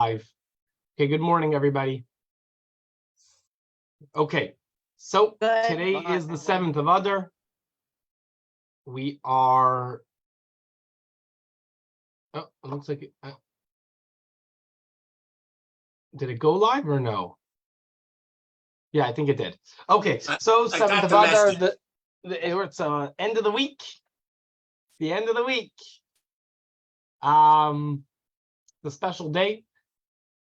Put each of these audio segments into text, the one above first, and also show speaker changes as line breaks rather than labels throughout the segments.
Live. Okay, good morning, everybody. Okay, so today is the 7th of Adar. We are. Oh, it looks like. Did it go live or no? Yeah, I think it did. Okay, so 7th of Adar. It's end of the week. The end of the week. The special day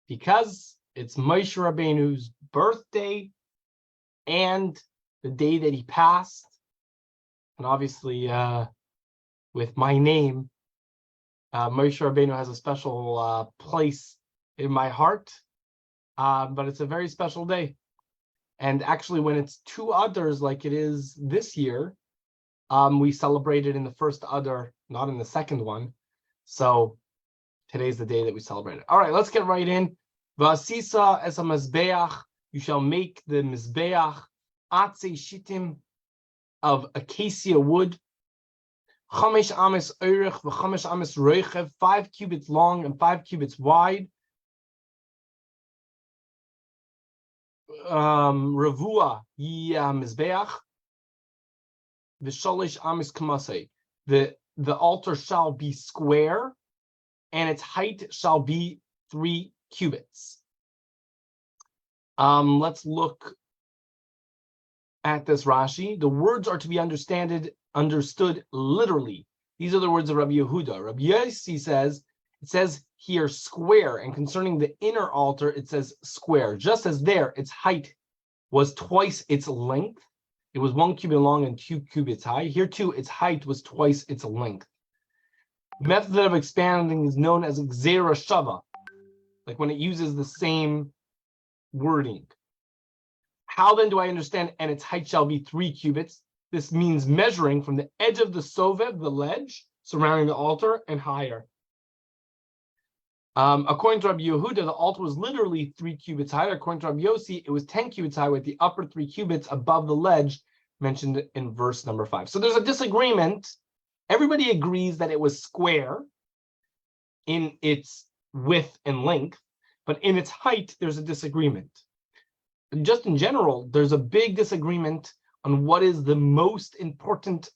because it's Moshe Rabbeinu's birthday and the day that he passed, and obviously with my name, Moshe Rabbeinu has a special place in my heart, but it's a very special day. And actually, when it's 2 Adars like it is this year, we celebrate it in the first Adar, not in the second one. So today's the day that we celebrate it. All right, let's get right in. V'asisa es ha-mizbeach, you shall make the mizbeach atzei shittim of acacia wood. 5 ames oirich v'chamesh ames roichev, 5 cubits long and 5 cubits wide. Ravua yia mizbeach v'shalish ames kamasei. The altar shall be square, and its height shall be 3 cubits. Let's look at this Rashi. The words are to be understood literally. These are the words of Rabbi Yehuda. Rabbi Yossi says, it says here square, and concerning the inner altar, it says square. Just as there, its height was twice its length. It was 1 cubit long and 2 cubits high. Here too, its height was twice its length. The method of expanding is known as Gzera Shava, like when it uses the same wording. How then do I understand, and its height shall be 3 cubits? This means measuring from the edge of the sovev, the ledge, surrounding the altar, and higher. According to Rabbi Yehuda, the altar was literally 3 cubits high. According to Rabbi Yossi, it was 10 cubits high with the upper 3 cubits above the ledge mentioned in verse number 5. So there's a disagreement. Everybody agrees that it was square in its width and length, but in its height, there's a disagreement. Just in general, there's a big disagreement on what is the most important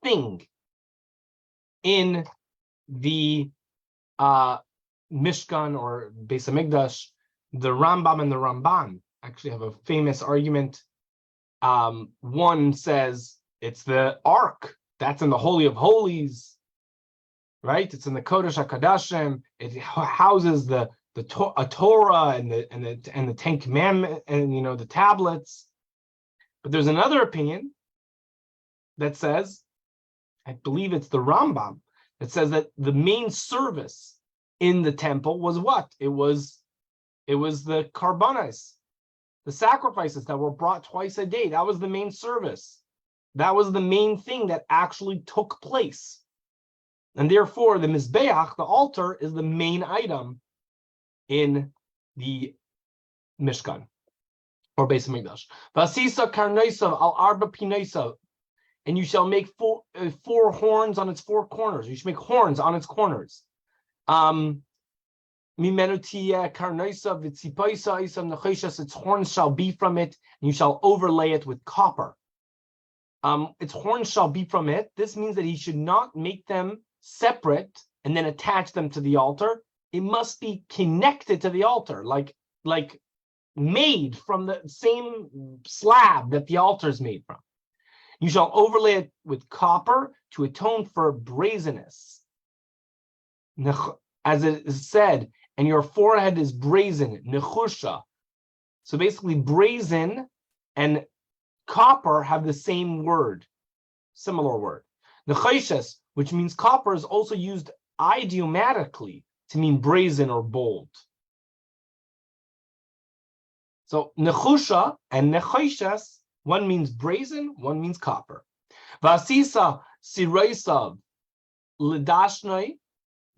thing in the Mishkan or Beis Hamikdash. The Rambam and the Ramban actually have a famous argument. One says it's the Ark that's in the Holy of Holies, right? It's in the Kodesh HaKadashim. It houses the Torah and the 10 Commandments and the tablets. But there's another opinion that says, I believe it's the Rambam, that says that the main service in the temple was what? It was the karbanos, the sacrifices that were brought twice a day. That was the main service. That was the main thing that actually took place. And therefore, the Mizbeach, the altar, is the main item in the Mishkan or Beis Hamikdash. Vasisa karnoisav al arba pinoisav, and you shall make 4 horns on its 4 corners. You should make horns on its corners. Mimenu tia karnoisav v'tzipoisa isav nechoshes. Its horns shall be from it, and you shall overlay it with copper. Its horns shall be from it. This means that he should not make them separate and then attach them to the altar. It must be connected to the altar, like made from the same slab that the altar is made from. You shall overlay it with copper to atone for brazenness. As it is said, and your forehead is brazen, nechusha. So basically, brazen and copper have the same word, similar word. Nechoshes, which means copper, is also used idiomatically to mean brazen or bold. So nechusha and nechoshes, one means brazen, one means copper. Vasisa sireisav lidashnoi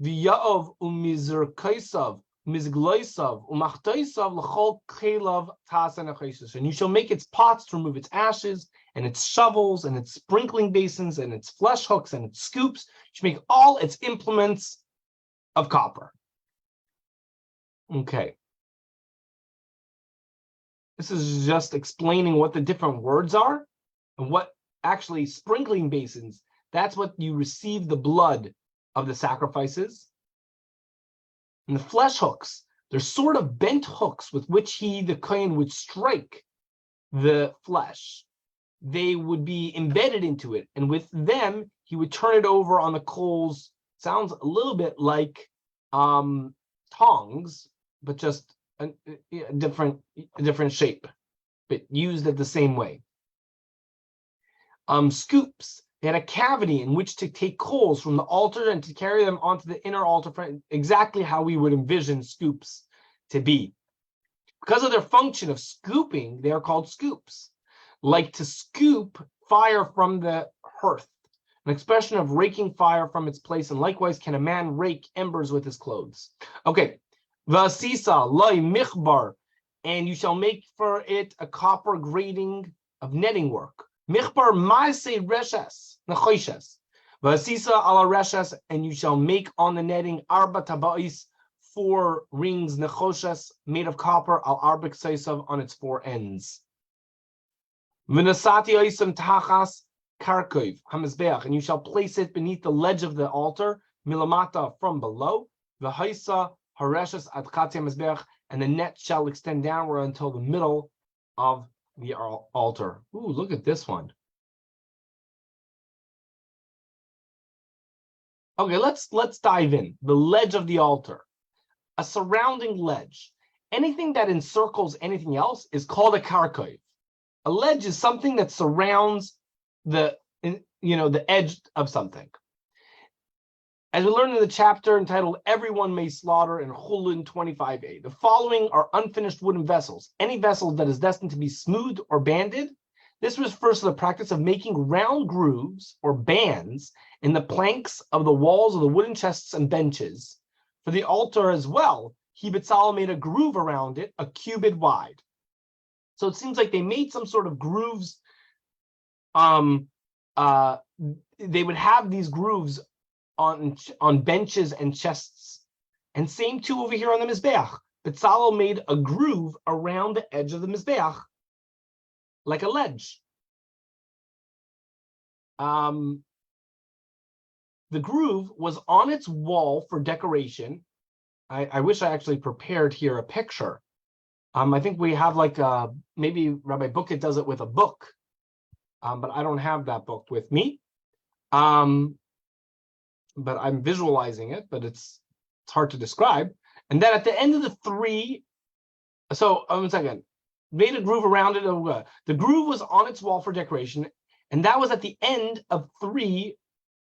v'yaov umizerkaisav mizgloisav umachtoisav l'chol kelav tasen nechoshes. And you shall make its pots to remove its ashes, and its shovels, and its sprinkling basins, and its flesh hooks, and its scoops. You should make all its implements of copper. Okay. This is just explaining what the different words are and what actually sprinkling basins, that's what you receive the blood of the sacrifices. And the flesh hooks, they're sort of bent hooks with which he, the kohen, would strike the flesh. They would be embedded into it, and with them, he would turn it over on the coals. Sounds a little bit like tongs, but just a different shape, but used at the same way. Scoops, they had a cavity in which to take coals from the altar and to carry them onto the inner altar, exactly how we would envision scoops to be. Because of their function of scooping, they are called scoops. Like to scoop fire from the hearth, an expression of raking fire from its place, and likewise can a man rake embers with his clothes. Okay, Vasisa loy michbar, and you shall make for it a copper grating of netting work. Michbar maase reshes nechoshes. Vasisa ala reshes, and you shall make on the netting arba tabais, 4 rings nechoshes made of copper al arbik seisav on its 4 ends. V'nasati oisam tachas karkov hamizbeach, and you shall place it beneath the ledge of the altar, milamata from below. V'haisa hareshes ad chatzi hamizbeach, and the net shall extend downward until the middle of the altar. Ooh, look at this one. Okay, let's dive in. The ledge of the altar, a surrounding ledge. Anything that encircles anything else is called a karkov. A ledge is something that surrounds the edge of something. As we learned in the chapter entitled "Everyone May Slaughter" in Chulun 25a, the following are unfinished wooden vessels. Any vessel that is destined to be smoothed or banded. This refers to the practice of making round grooves or bands in the planks of the walls of the wooden chests and benches. For the altar as well, Hibetzal made a groove around it, a cubit wide. So it seems like they made some sort of grooves. They would have these grooves on benches and chests. And same too over here on the Mizbeach. Bezalel made a groove around the edge of the Mizbeach, like a ledge. The groove was on its wall for decoration. I wish I actually prepared here a picture. I think we have maybe Rabbi Bucket does it with a book, but I don't have that book with me. But I'm visualizing it, but it's hard to describe. And then at the end of the 3, so 1 second, made a groove around it. The groove was on its wall for decoration, and that was at the end of 3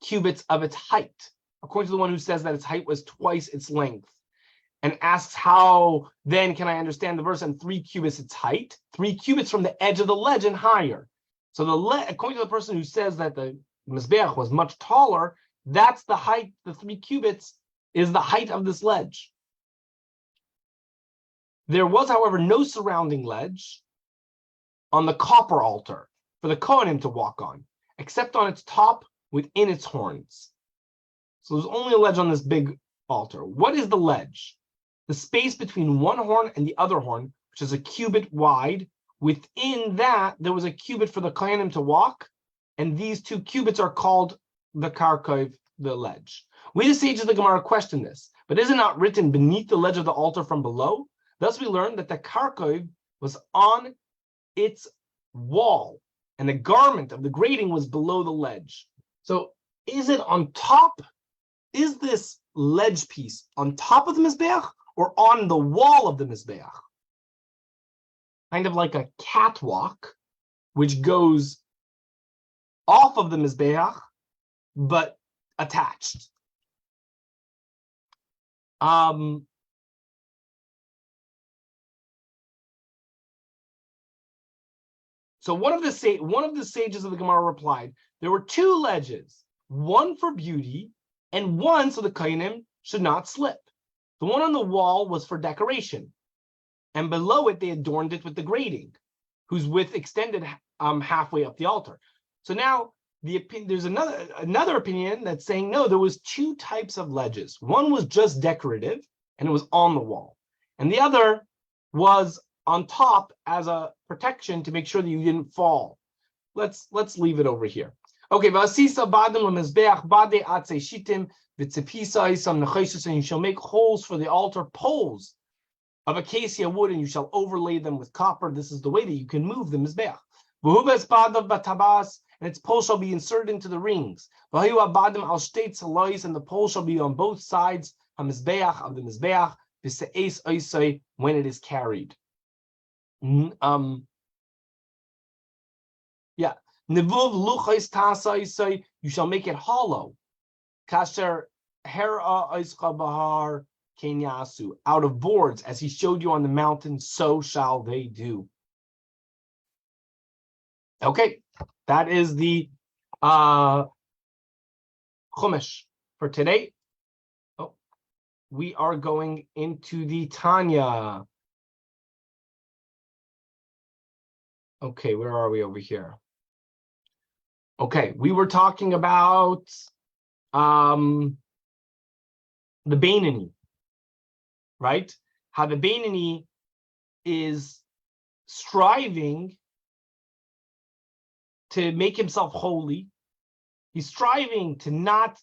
cubits of its height, according to the one who says that its height was twice its length, and asks how then can I understand the verse and 3 cubits its height, 3 cubits from the edge of the ledge and higher. So according to the person who says that the Mizbeach was much taller, that's the height, the 3 cubits is the height of this ledge. There was, however, no surrounding ledge on the copper altar for the Kohanim to walk on, except on its top within its horns. So there's only a ledge on this big altar. What is the ledge? The space between one horn and the other horn, which is a cubit wide. Within that, there was a cubit for the Kohanim to walk, and these 2 cubits are called the karkov, the ledge. We, the sages of the Gemara, question this, but is it not written beneath the ledge of the altar from below? Thus we learn that the karkov was on its wall, and the garment of the grating was below the ledge. So is it on top? Is this ledge piece on top of the Mizbeach or on the wall of the Mizbeach? Kind of like a catwalk, which goes off of the Mizbeach, but attached. So one of the sages of the Gemara replied, there were 2 ledges, one for beauty and one so the Kohanim should not slip. The one on the wall was for decoration, and below it they adorned it with the grating, whose width extended halfway up the altar. So now there's another opinion that's saying no, there was 2 types of ledges. One was just decorative and it was on the wall, and the other was on top as a protection to make sure that you didn't fall. Let's leave it over here. Okay, Vasisa Badim Lemizbeach Bade Atse Shitim Vitzipisa Isam Nechesis, and you shall make holes for the altar, poles of acacia wood, and you shall overlay them with copper. This is the way that you can move the Mizbeach. V'hubes Badav Batabas, and its pole shall be inserted into the rings. V'hayu Abadim Al Shteit Salois, and the pole shall be on both sides HaMizbeach of the Mizbeach, V'se'es Oisai, when it is carried. Nevuv luchais tasai, you shall make it hollow. Kasher hera oischa bahar kenyasu, out of boards, as he showed you on the mountain, so shall they do. Okay, that is the Chumash for today. Oh, we are going into the Tanya. Okay, where are we over here? Okay, we were talking about the Beinani, right? How the Beinani is striving to make himself holy. He's striving to not,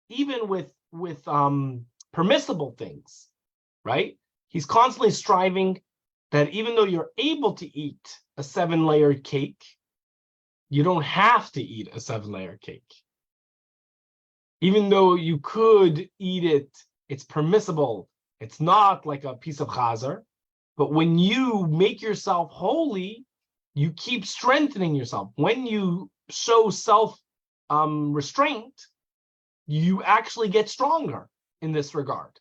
even with permissible things, right? He's constantly striving that even though you're able to eat a 7-layer cake, you don't have to eat a 7-layer cake. Even though you could eat it, it's permissible. It's not like a piece of chazar. But when you make yourself holy, you keep strengthening yourself. When you show self-restraint, you actually get stronger in this regard.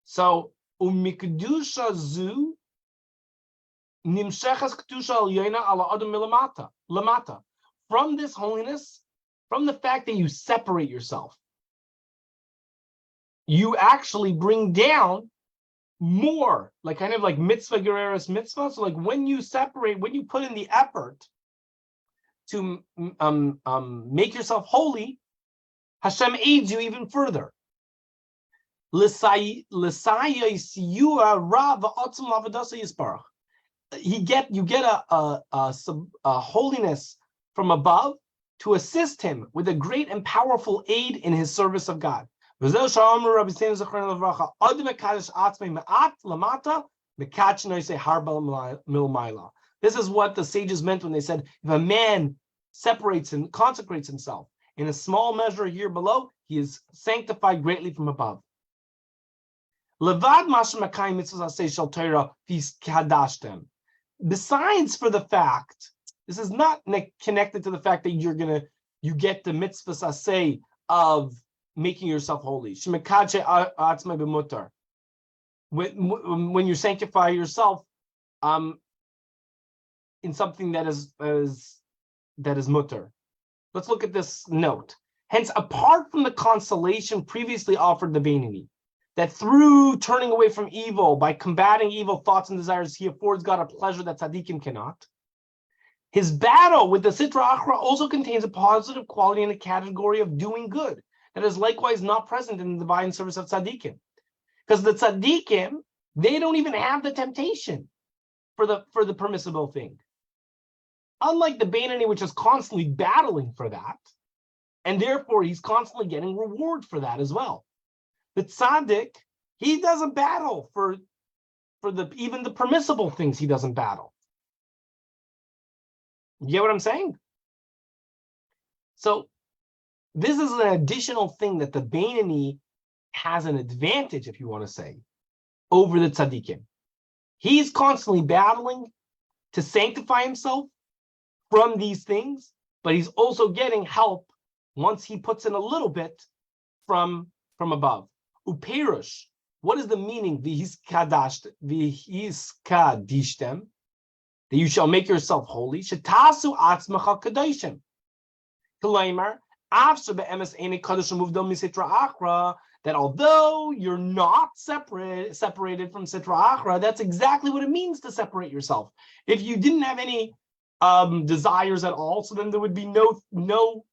So, umikdusha zu nimshechas kedusha al ala adam milamata. From this holiness, from the fact that you separate yourself, you actually bring down more, like kind of like mitzvah gereris mitzvah. So like when you separate, when you put in the effort to make yourself holy, Hashem aids you even further. You get a holiness from above to assist him with a great and powerful aid in his service of God. This is what the sages meant when they said, if a man separates and consecrates himself in a small measure here below, he is sanctified greatly from above. Besides for the fact, this is not connected to the fact that you get the mitzvah saseh of making yourself holy. When you sanctify yourself in something that is mutter. Let's look at this note. Hence, apart from the consolation previously offered the Beinani, that through turning away from evil, by combating evil thoughts and desires, he affords God a pleasure that tzaddikim cannot. His battle with the Sitra Achra also contains a positive quality in the category of doing good that is likewise not present in the divine service of tzaddikim. Because the tzaddikim, they don't even have the temptation for the permissible thing. Unlike the Beinani, which is constantly battling for that, and therefore he's constantly getting reward for that as well. The tzaddik, he doesn't battle for even the permissible things. He doesn't battle. You get what I'm saying? So this is an additional thing that the Beinani has an advantage, if you want to say, over the tzaddikim. He's constantly battling to sanctify himself from these things, but he's also getting help once he puts in a little bit from above. Uperush, what is the meaning? V'hiskadishtem, that you shall make yourself holy. Shetasu atzmacha kadoshim. K'leimer, after be'emes ene kadosh muvdom misitra achra, that although you're not separated from sitra achra, that's exactly what it means to separate yourself. If you didn't have any desires at all, so then there would be no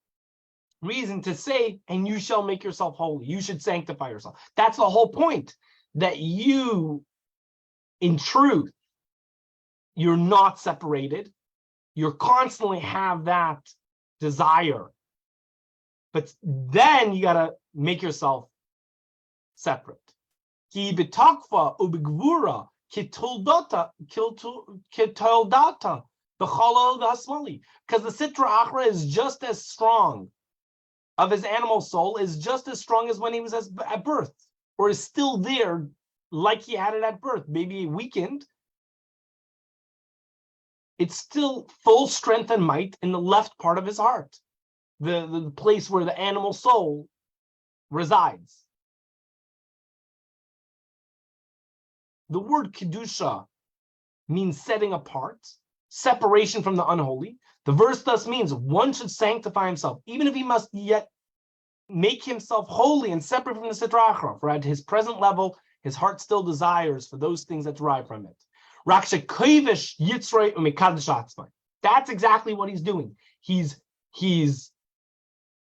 reason to say, and you shall make yourself holy. You should sanctify yourself. That's the whole point. that you, in truth, you're not separated. You constantly have that desire. But then you gotta make yourself separate. Ki b'takva ubigvura kitoldata b'chalal v'hasmali. Because the Sitra Achra is just as strong of his animal soul, is just as strong as when he was at birth, or is still there like he had it at birth, maybe weakened. It's still full strength and might in the left part of his heart, the place where the animal soul resides. The word Kedusha means setting apart, separation from the unholy. The verse thus means one should sanctify himself, even if he must yet make himself holy and separate from the Sitra Achra, for at his present level, his heart still desires for those things that derive from it. That's exactly what he's doing. He's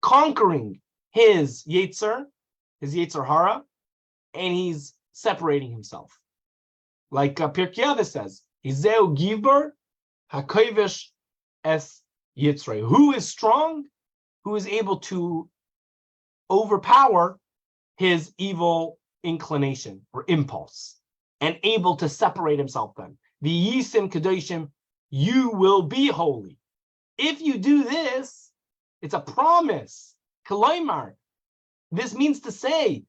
conquering his Yetzer Hara, and he's separating himself. Like Pirkei Avos says, Hizeu Gibor HaKovesh Es Yitzrei. Who is strong? Who is able to overpower his evil inclination or impulse, and able to separate himself then. The Yisim Kedoshim, you will be holy. If you do this, it's a promise. Kalaimar. This means to say,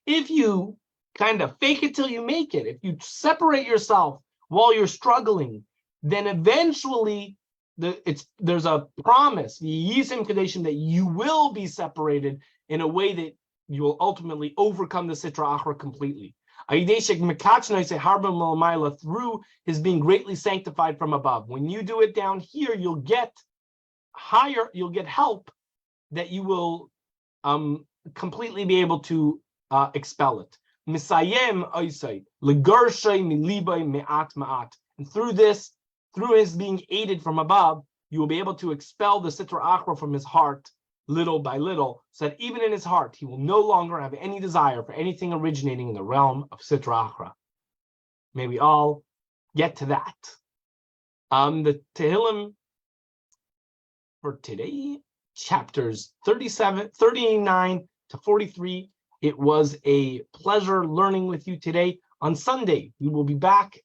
if you kind of fake it till you make it, if you separate yourself while you're struggling, then eventually there's a promise, the Yisim Kadeshim, that you will be separated in a way that you will ultimately overcome the Sitra Achra completely. Through his being greatly sanctified from above. When you do it down here, you'll get higher, you'll get help that you will completely be able to expel it. And through this, through his being aided from above, you will be able to expel the Sitra Achra from his heart little by little, so that even in his heart, he will no longer have any desire for anything originating in the realm of Sitra Achra. May we all get to that. The Tehillim for today, chapters 39 to 43. It was a pleasure learning with you today. On Sunday, we will be back